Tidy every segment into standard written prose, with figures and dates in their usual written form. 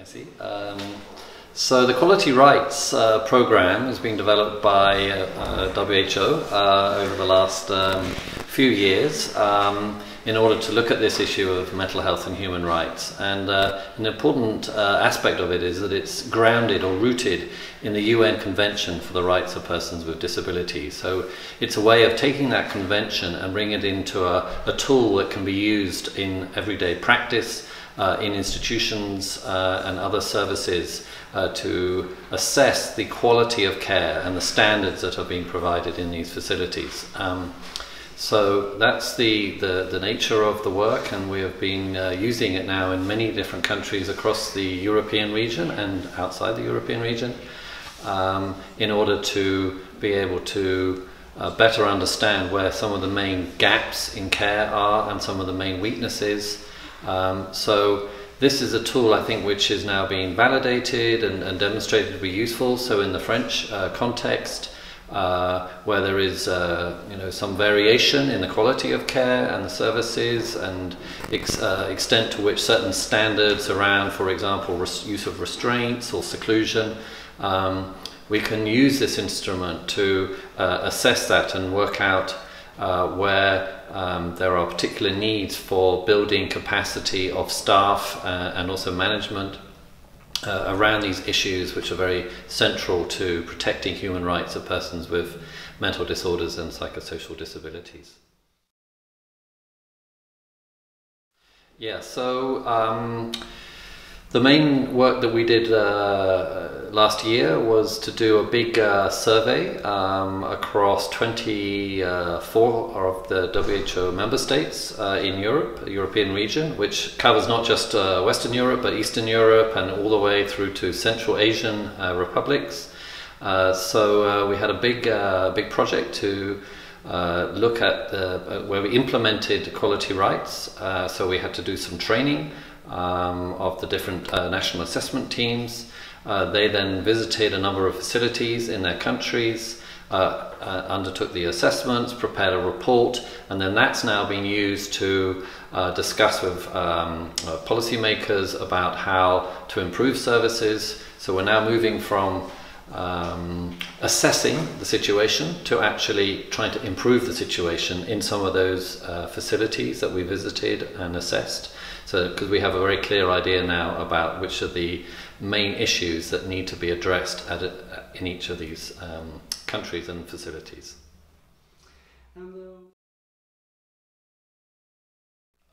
Merci. So the QualityRights program has been developed by WHO over the last few years in order to look at this issue of mental health and human rights. And an important aspect of it is that it's grounded or rooted in the UN Convention for the Rights of Persons with Disabilities. So it's a way of taking that convention and bringing it into a tool that can be used in everyday practice, in institutions and other services to assess the quality of care and the standards that are being provided in these facilities. So that's the nature of the work, and we have been using it now in many different countries across the European region and outside the European region in order to be able to better understand where some of the main gaps in care are and some of the main weaknesses. So this is a tool, I think, which is now being validated and demonstrated to be useful. So in the French context, where there is some variation in the quality of care and the services and extent to which certain standards around, for example, use of restraints or seclusion, we can use this instrument to assess that and work out where there are particular needs for building capacity of staff and also management around these issues, which are very central to protecting human rights of persons with mental disorders and psychosocial disabilities. Yeah, so the main work that we did last year was to do a big survey across 24 of the WHO member states in Europe, the European region, which covers not just Western Europe but Eastern Europe and all the way through to Central Asian republics. So we had a big project to look at where we implemented QualityRights. So we had to do some training of the different national assessment teams. They then visited a number of facilities in their countries, undertook the assessments, prepared a report, and then that's now being used to discuss with policymakers about how to improve services. So we're now moving from assessing the situation to actually trying to improve the situation in some of those facilities that we visited and assessed. So, because we have a very clear idea now about which are the main issues that need to be addressed in each of these countries and facilities.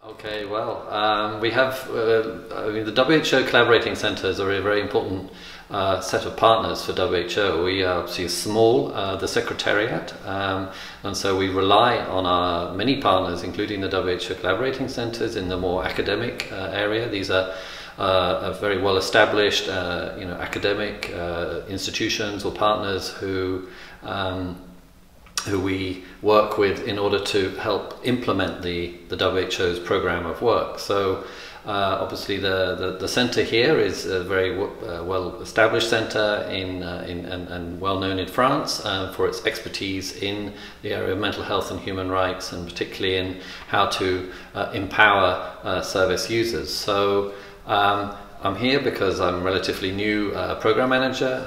Okay, well, we have, the WHO collaborating centres are a very important set of partners for WHO. We are obviously small, the Secretariat, and so we rely on our many partners, including the WHO collaborating centres in the more academic area. These are very well established academic institutions or partners who we work with in order to help implement the WHO's program of work. So obviously the centre here is a very well established centre and well known in France for its expertise in the area of mental health and human rights, and particularly in how to empower service users. So I'm here because I'm relatively new program manager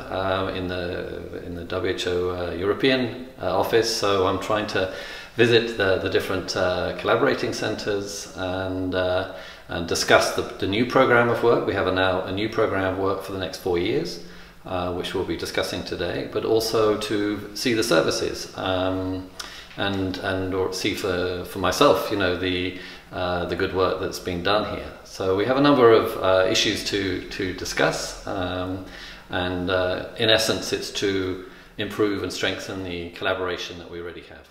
in the WHO European office, so I'm trying to visit the different collaborating centres and discuss the new program of work. We have now a new program of work for the next 4 years, which we'll be discussing today, but also to see the services or see for myself, the good work that's being done here. So we have a number of issues to discuss, and in essence it's to improve and strengthen the collaboration that we already have.